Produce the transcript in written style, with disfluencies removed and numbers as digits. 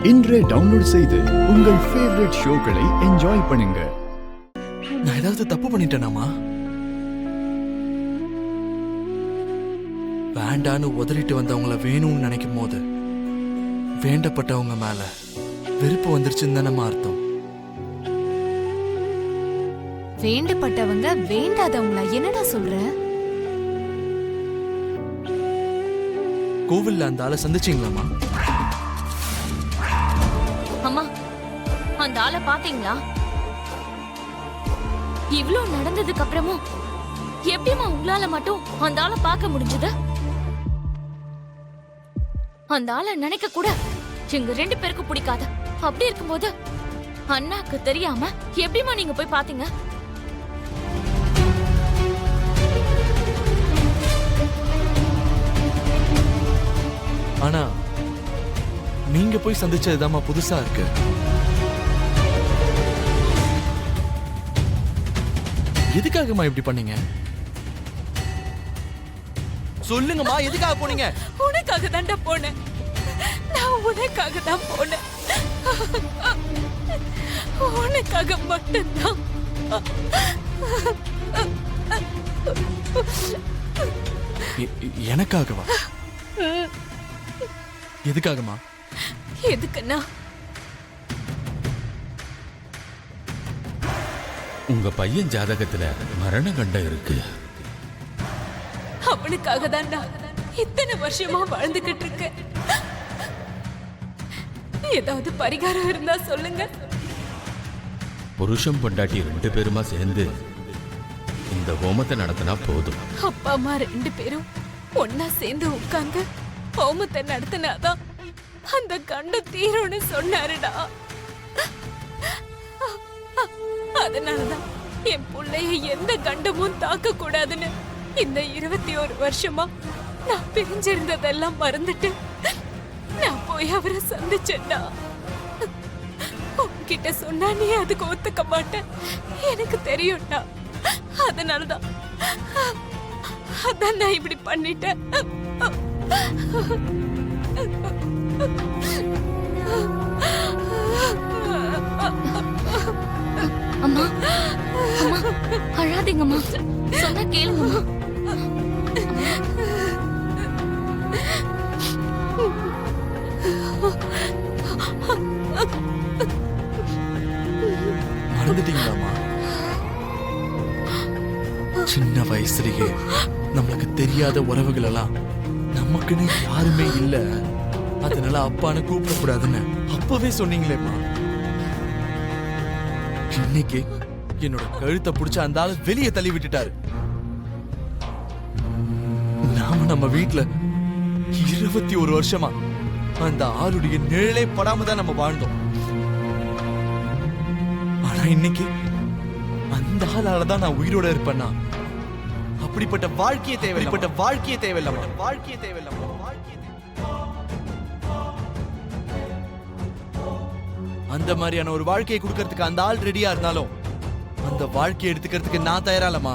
இன்றே டவுன்லோட் செய்து உங்கள் ஃபேவரட் ஷோக்களை என்ஜாய் பண்ணுங்க. நான் ஏதாவது தப்பு பண்ணிட்டேனாமா? வேண்டான்னு உதறிட்டு வந்தவங்கள வேணும்னு நினைக்கும் போது வேண்டப்பட்டவங்க மேல வெறுப்பு வந்துருச்சுன்னு தானே அர்த்தம். வேண்டப்பட்டவங்க வேண்டாதவங்களா? என்னடா சொல்ற? கோவில்ல அந்த ஆளை சந்திச்சீங்களாமா? அம்மா, அந்த ஆளை பாத்தீங்களா? இவ்ளோ நடந்ததுக்கு அப்புறமும் எப்படிமா உங்களால மட்டும் அந்த ஆளை பார்க்க முடிஞ்சது? அந்த ஆளை நினைக்க கூட எங்க 2 பேருக்கு பிடிக்காது. அப்படி இருக்கும்போது அண்ணாக்கு தெரியாம எப்படிமா நீங்க போய் பாத்தீங்க? ஆனா நீங்க போய் சந்திச்சதுதாம்மா புதுசா இருக்கு. எதுக்காகமா இப்படி பண்ணீங்க? சொல்லுங்கம்மா, எதுக்காக போனீங்க? உனக்காக தான்டா போனேன். நான் உனக்காக தான் போனேன். உனக்காக மட்டும்தான். எனக்காகவா? எதுக்காகமா? எதுக்குன்னா உங்க பையன் ஜாதகத்துல மரண கண்டம் இருக்கு. அவனுக்காக தான்டா இத்தனை வருஷமா வாழ்ந்துகிட்டு இருக்க. ஏதாவது பரிகாரம் இருந்தா சொல்லுங்க. புருஷன் பொண்டாட்டி 2 பேருமா சேர்ந்து இந்த ஹோமத்தை நடத்தினா போதும். அப்பா அம்மா 2 பேரும் ஒன்னா சேர்ந்து உட்கார்ந்து ஹோமத்தை நடத்தினாதான் அந்த கண்டம் தீரும்னு சொன்னாருடா. அதனாலதான் என் பிள்ளைய எந்த கண்டமும் தாக்க கூடாதுன்னு இந்த 21 வருஷமா நான் பிரிஞ்சிருந்ததெல்லாம் மறந்துட்டு நான் போய் அவரை சந்திச்சேன்டா. உன்கிட்ட சொன்னா நீ அதுக்கு ஒத்துக்க மாட்டேன், எனக்கு தெரியும்டா. அதனாலதான் அதான் நான் இப்படி பண்ணிட்டேன். அம்மா, அம்மா, அழாதீங்கம்மா. சொன்னா கேளுங்கம்மா. மறந்துட்டீங்களாமா? சின்ன வயசுலயே நம்மளுக்கு தெரியாத உறவுகள் எல்லாம் நமக்குன்னு யாருமே இல்ல, அதனால அப்பான்னு கூப்பிடக்கூடாதுன்னு அப்பவே சொன்னீங்களேம்மா. இன்னைக்கு என்னோட கழுத்தை பிடிச்ச அந்த ஆளு வெளியே தள்ளி விட்டுட்டாரு. நாம நம்ம வீட்டுல 21 வருஷமா அந்த ஆளுடைய நிழலே படாம தான் நம்ம வாழ்ந்தோம். ஆனா இன்னைக்கு அந்த ஆளாலதான் நான் உயிரோட இருப்பேன்னா அப்படிப்பட்ட வாழ்க்கையே தேவையில்லை. வாழ்க்கையே தேவையில்லை. வாழ்க்கையே தேவையில்லை. அந்த மாதிரியான ஒரு வாழ்க்கையை கொடுக்கறதுக்கு அந்த ஆள் ரெடியா இருந்தாலும் அந்த வாழ்க்கையை எடுத்துக்கிறதுக்கு நான் தயாராலமா?